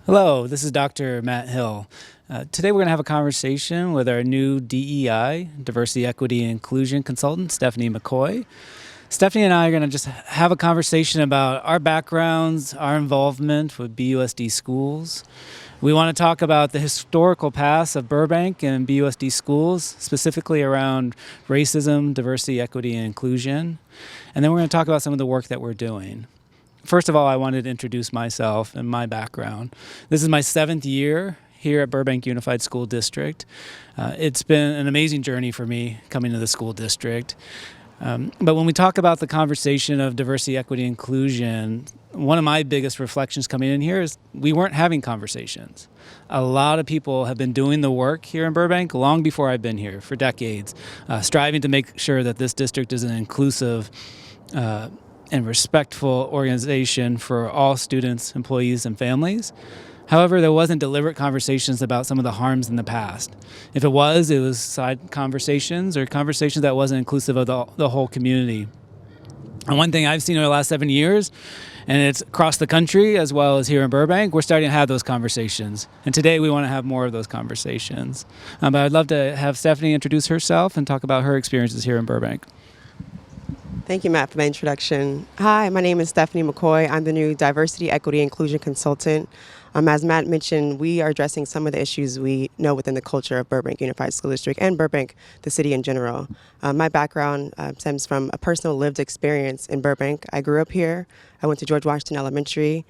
Hello, this is Dr. Matt Hill. Today we're going to have a conversation with our new DEI, Diversity, Equity, and Inclusion consultant, Stefani McCoy. Stephanie and I are going to just have a conversation about our backgrounds, our involvement with BUSD schools. We want to talk about the historical past of Burbank and BUSD schools, specifically around racism, diversity, equity, and inclusion. And then we're going to talk about some of the work that we're doing. First of all, I wanted to introduce myself and my background. This is my 7th year here at Burbank Unified School District. It's been an amazing journey for me coming to the school district. But when we talk about the conversation of diversity, equity, inclusion, one of my biggest reflections coming in here is we weren't having conversations. A lot of people have been doing the work here in Burbank long before I've been here, for decades, striving to make sure that this district is an inclusive and respectful organization for all students, employees, and families. However, there wasn't deliberate conversations about some of the harms in the past. If it was side conversations or conversations that wasn't inclusive of the whole community. And one thing I've seen over the last 7 years, and it's across the country as well as here in Burbank, we're starting to have those conversations. And today we want to have more of those conversations. But I'd love to have Stephanie introduce herself and talk about her experiences here in Burbank. Thank you, Matt, for the introduction. Hi, my name is Stefani McCoy. I'm the new Diversity, Equity, and Inclusion consultant. As Matt mentioned, we are addressing some of the issues we know within the culture of Burbank Unified School District and Burbank, the city in general. My background stems from a personal lived experience in Burbank. I grew up here. I went to George Washington Elementary,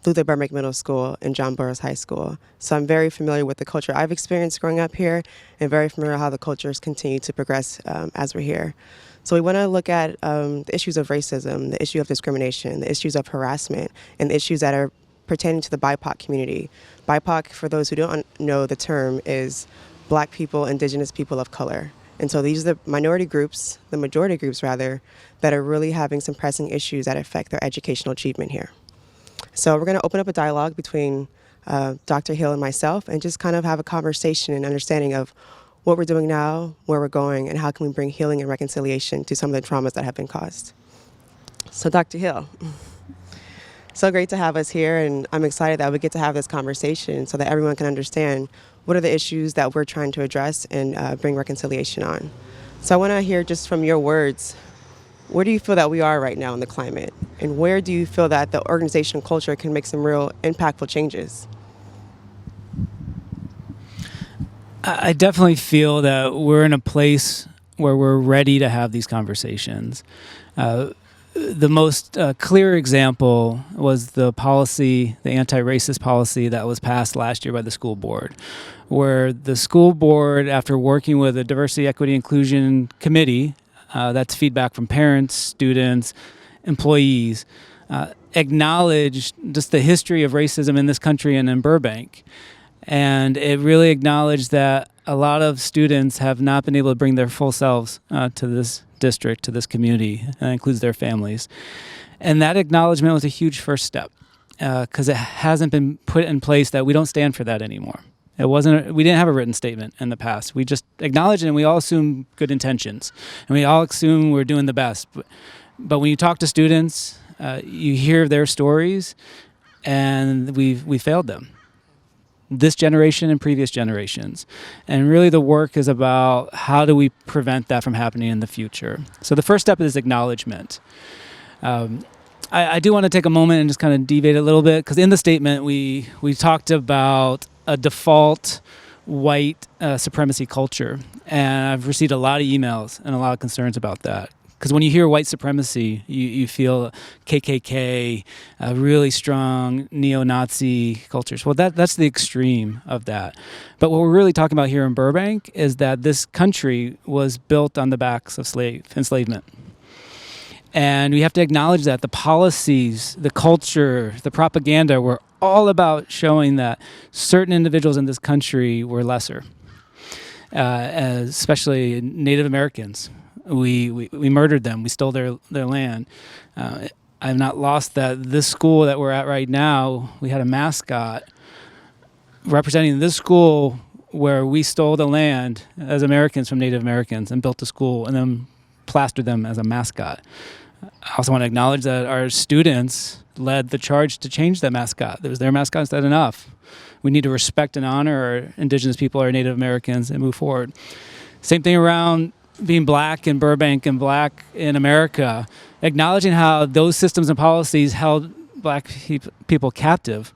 through the Burbank Middle School, and John Burroughs High School. So I'm very familiar with the culture I've experienced growing up here and very familiar how the cultures continue to progress as we're here. So we want to look at the issues of racism, the issue of discrimination, the issues of harassment, and the issues that are pertaining to the BIPOC community. BIPOC, for those who don't know the term, is Black people, Indigenous people of color. And so these are the majority groups, rather, that are really having some pressing issues that affect their educational achievement here. So we're going to open up a dialogue between Dr. Hill and myself and just kind of have a conversation and understanding of what we're doing now, where we're going, and how can we bring healing and reconciliation to some of the traumas that have been caused. So Dr. Hill, so great to have us here, and I'm excited that we get to have this conversation so that everyone can understand what are the issues that we're trying to address and bring reconciliation on. So I want to hear just from your words, where do you feel that we are right now in the climate? And where do you feel that the organizational culture can make some real impactful changes? I definitely feel that we're in a place where we're ready to have these conversations. The most clear example was the policy, the anti-racist policy that was passed last year by the school board, where the school board, after working with a diversity, equity, inclusion committee, that's feedback from parents, students, employees, acknowledged just the history of racism in this country and in Burbank. And it really acknowledged that a lot of students have not been able to bring their full selves to this district, to this community, and that includes their families. And that acknowledgement was a huge first step because it hasn't been put in place that we don't stand for that anymore. We didn't have a written statement in the past. We just acknowledged it and we all assume good intentions. And we all assume we're doing the best. But when you talk to students, you hear their stories and we failed them. This generation and previous generations. And really the work is about how do we prevent that from happening in the future. So the first step is acknowledgement. I do want to take a moment and just kind of deviate a little bit because in the statement we talked about a default white supremacy culture. And I've received a lot of emails and a lot of concerns about that. Because when you hear white supremacy, you feel KKK, really strong neo-Nazi cultures. Well, that's the extreme of that. But what we're really talking about here in Burbank is that this country was built on the backs of enslavement. And we have to acknowledge that the policies, the culture, the propaganda were all about showing that certain individuals in this country were lesser, especially Native Americans. We murdered them. We stole their land. I've not lost that. This school that we're at right now, we had a mascot representing this school where we stole the land as Americans from Native Americans and built a school and then plastered them as a mascot. I also want to acknowledge that our students led the charge to change that mascot. It was their mascot instead enough. We need to respect and honor our Indigenous people, our Native Americans, and move forward. Same thing around being black in Burbank and black in America, acknowledging how those systems and policies held black people captive,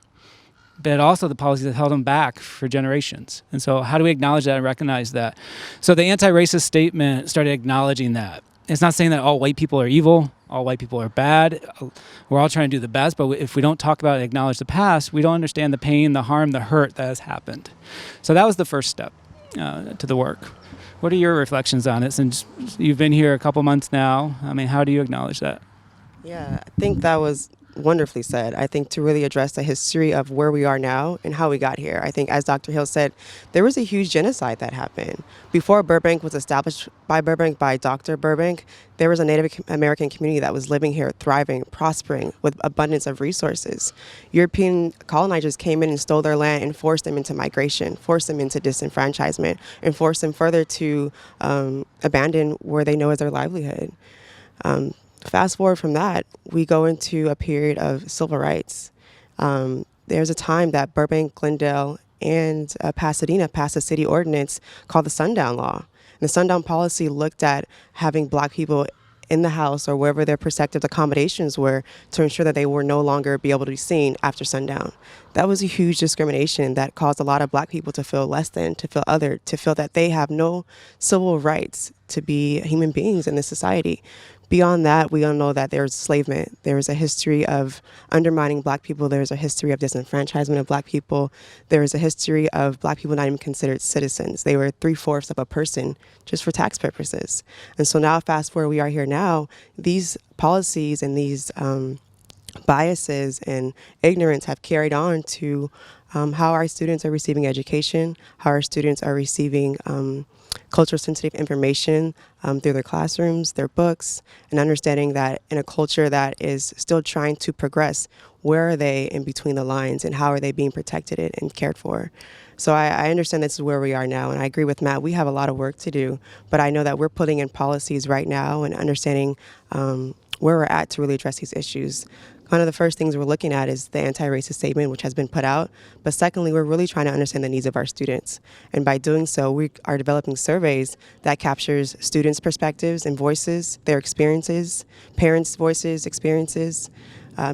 but also the policies that held them back for generations. And so how do we acknowledge that and recognize that? So the anti-racist statement started acknowledging that. It's not saying that all white people are evil, all white people are bad. We're all trying to do the best, but if we don't talk about and acknowledge the past, we don't understand the pain, the harm, the hurt that has happened. So that was the first step to the work. What are your reflections on it since you've been here a couple months now? I mean, how do you acknowledge that? Yeah, I think that was wonderfully said. I think to really address the history of where we are now and how we got here. I think, as Dr. Hill said, there was a huge genocide that happened. Before Burbank was established by Dr. Burbank, there was a Native American community that was living here, thriving, prospering, with abundance of resources. European colonizers came in and stole their land and forced them into migration, forced them into disenfranchisement, and forced them further to abandon where they know as their livelihood. Fast forward from that, we go into a period of civil rights. There's a time that Burbank, Glendale, and Pasadena passed a city ordinance called the Sundown Law. And the Sundown policy looked at having black people in the house or wherever their protective accommodations were to ensure that they were no longer be able to be seen after sundown. That was a huge discrimination that caused a lot of black people to feel less than, to feel other, to feel that they have no civil rights to be human beings in this society. Beyond that, we all know that there's enslavement. There's a history of undermining black people. There's a history of disenfranchisement of black people. There is a history of black people not even considered citizens. They were 3/4 of a person just for tax purposes. And so now, fast forward, we are here now. These policies and these biases and ignorance have carried on to how our students are receiving education, how our students are receiving culture sensitive information through their classrooms, their books, and understanding that in a culture that is still trying to progress, where are they in between the lines and how are they being protected and cared for? So I understand this is where we are now, and I agree with Matt. We have a lot of work to do, but I know that we're putting in policies right now and understanding where we're at to really address these issues. One of the first things we're looking at is the anti-racist statement, which has been put out. But secondly, we're really trying to understand the needs of our students. And by doing so, we are developing surveys that captures students' perspectives and voices, their experiences, parents' voices, experiences,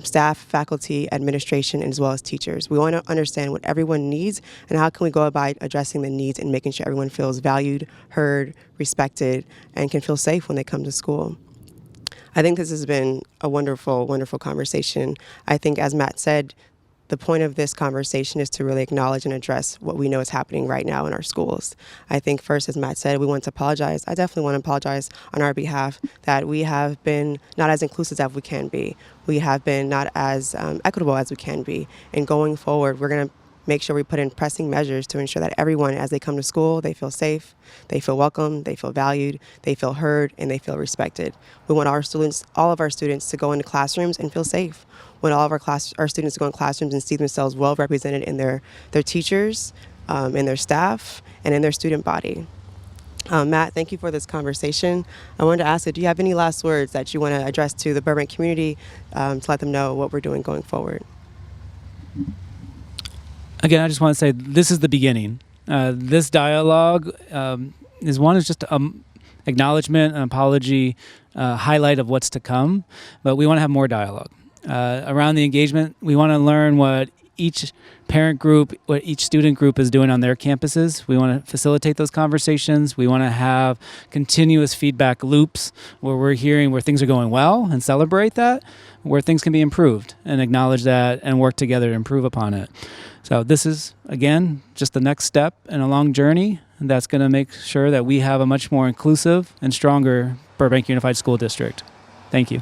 staff, faculty, administration, as well as teachers. We want to understand what everyone needs and how can we go about addressing the needs and making sure everyone feels valued, heard, respected, and can feel safe when they come to school. I think this has been a wonderful, wonderful conversation. I think, as Matt said, the point of this conversation is to really acknowledge and address what we know is happening right now in our schools. I think first, as Matt said, we want to apologize. I definitely want to apologize on our behalf that we have been not as inclusive as we can be. We have been not as equitable as we can be. And going forward, we're going to make sure we put in pressing measures to ensure that everyone, as they come to school, they feel safe, they feel welcome, they feel valued, they feel heard, and they feel respected. We want our students, all of our students, to go into classrooms and feel safe. We want all of our students to go in classrooms and see themselves well represented in their teachers, in their staff, and in their student body. Matt, thank you for this conversation. I wanted to ask you, do you have any last words that you want to address to the Burbank community to let them know what we're doing going forward? Again, I just want to say this is the beginning. This dialogue is just acknowledgement, an apology, highlight of what's to come, but we want to have more dialogue. Around the engagement, we want to learn what each parent group, what each student group is doing on their campuses. We want to facilitate those conversations. We want to have continuous feedback loops where we're hearing where things are going well and celebrate that, where things can be improved and acknowledge that and work together to improve upon it. So this is, again, just the next step in a long journey that's going to make sure that we have a much more inclusive and stronger Burbank Unified School District. Thank you.